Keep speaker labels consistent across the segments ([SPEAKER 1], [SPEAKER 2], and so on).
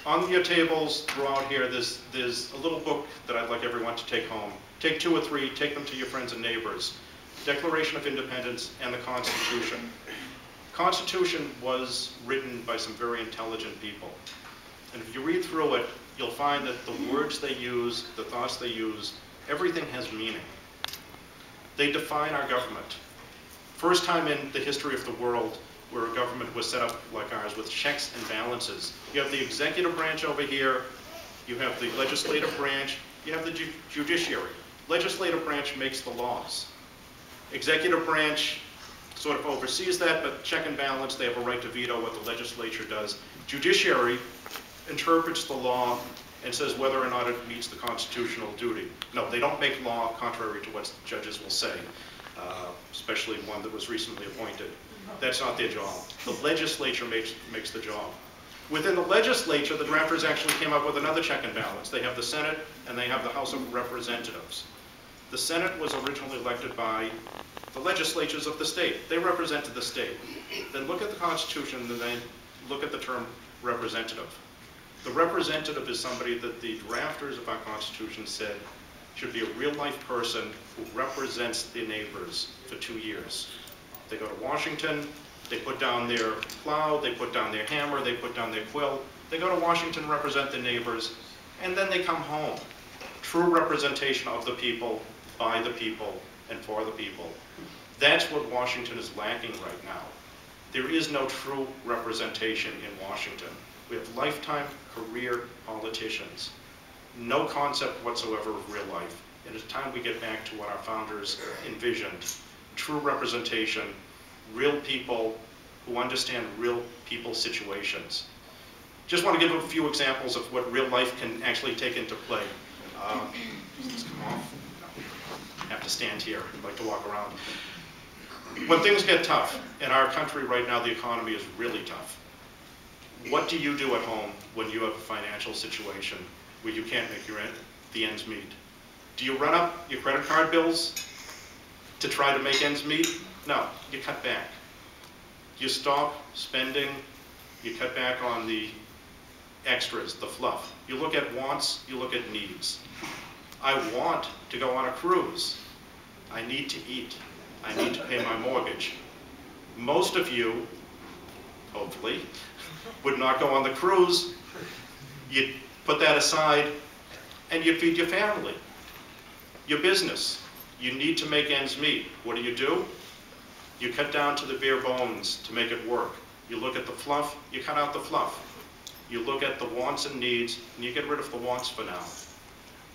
[SPEAKER 1] On your tables throughout here, there's a little book that I'd like everyone to take home. Take 2 or 3, take them to your friends and neighbors. Declaration of Independence and the Constitution. Constitution was written by some very intelligent people. And if you read through it, you'll find that the words they use, the thoughts they use, everything has meaning. They define our government. First time in the history of the world where a government was set up like ours with checks and balances. You have the executive branch over here, you have the legislative branch, you have the judiciary. Legislative branch makes the laws. Executive branch sort of oversees that, but check and balance, they have a right to veto what the legislature does. Judiciary interprets the law and says whether or not it meets the constitutional duty. No, they don't make law contrary to what judges will say, especially one that was recently appointed. That's not their job. The legislature makes the job. Within the legislature, the drafters actually came up with another check and balance. They have the Senate and they have the House of Representatives. The Senate was originally elected by the legislatures of the state. They represented the state. Then look at the Constitution and then look at the term representative. The representative is somebody that the drafters of our Constitution said should be a real-life person who represents their neighbors for 2 years. They go to Washington, they put down their plow, they put down their hammer, they put down their quill. They go to Washington, represent their neighbors, and then they come home. True representation of the people, by the people, and for the people. That's what Washington is lacking right now. There is no true representation in Washington. We have lifetime career politicians. No concept whatsoever of real life. And it's time we get back to what our founders envisioned. True representation, real people who understand real people's situations. Just want to give a few examples of what real life can actually take into play. Does this come off? No. I have to stand here. I'd like to walk around. When things get tough, in our country right now the economy is really tough. What do you do at home when you have a financial situation where you can't make the ends meet? Do you run up your credit card bills to try to make ends meet? No, you cut back. You stop spending, you cut back on the extras, the fluff. You look at wants, you look at needs. I want to go on a cruise. I need to eat. I need to pay my mortgage. Most of you, hopefully, would not go on the cruise. You'd put that aside and you'd feed your family, your business. You need to make ends meet. What do? You cut down to the bare bones to make it work. You look at the fluff, you cut out the fluff. You look at the wants and needs, and you get rid of the wants for now.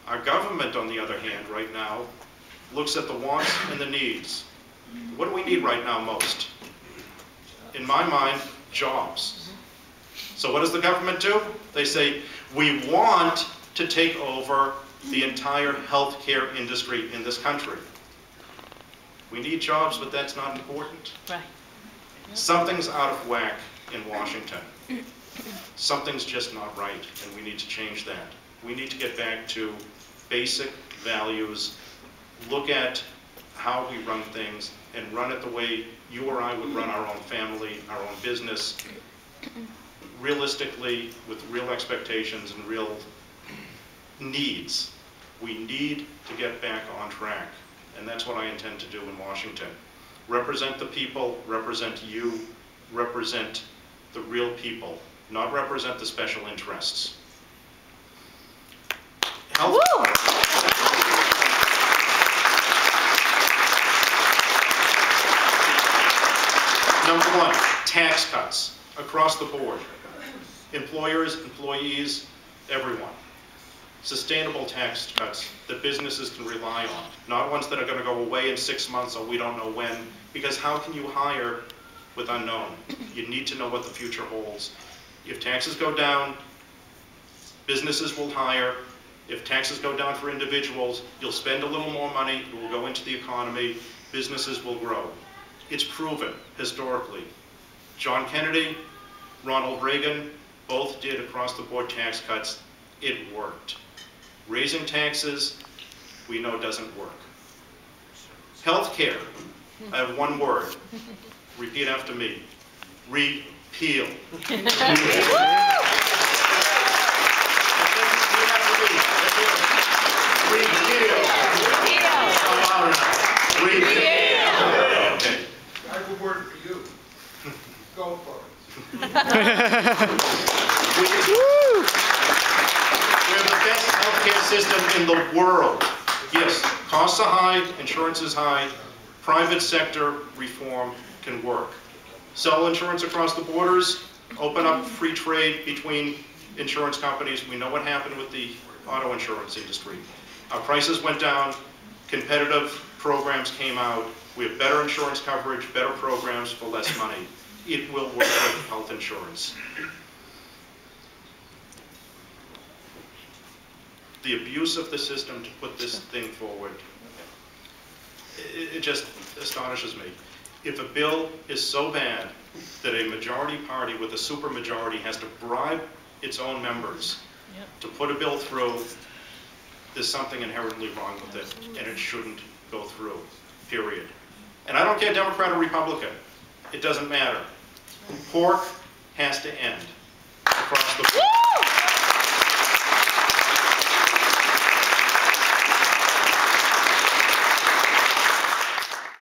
[SPEAKER 1] Our government, on the other hand, right now, looks at the wants and the needs. What do we need right now most? In my mind, jobs. So what does the government do? They say, we want to take over the entire healthcare industry in this country. We need jobs, but that's not important. Right. Something's out of whack in Washington. Something's just not right, and we need to change that. We need to get back to basic values, look at how we run things, and run it the way you or I would run our own family, our own business, realistically, with real expectations and real needs. We need to get back on track, and that's what I intend to do in Washington. Represent the people, represent you, represent the real people, not represent the special interests. Health. Number one, tax cuts across the board. Employers, employees, everyone. Sustainable tax cuts that businesses can rely on, not ones that are going to go away in 6 months or we don't know when, because how can you hire with unknown? You need to know what the future holds. If taxes go down, businesses will hire. If taxes go down for individuals, you'll spend a little more money, it will go into the economy, businesses will grow. It's proven historically. John Kennedy, Ronald Reagan, both did across-the-board tax cuts. It worked. Raising taxes, we know doesn't work. Healthcare, I have one word. Repeat after me. Repeal.
[SPEAKER 2] Go for it.
[SPEAKER 1] We have the best healthcare system in the world. Yes, costs are high, insurance is high, private sector reform can work. Sell insurance across the borders, open up free trade between insurance companies. We know what happened with the auto insurance industry. Our prices went down, competitive programs came out, we have better insurance coverage, better programs for less money. It will work with health insurance. The abuse of the system to put this thing forward, it just astonishes me. If a bill is so bad that a majority party with a supermajority has to bribe its own members to put a bill through, there's something inherently wrong with it, and it shouldn't go through, period. And I don't care Democrat or Republican. It doesn't matter. Pork has to end across the board.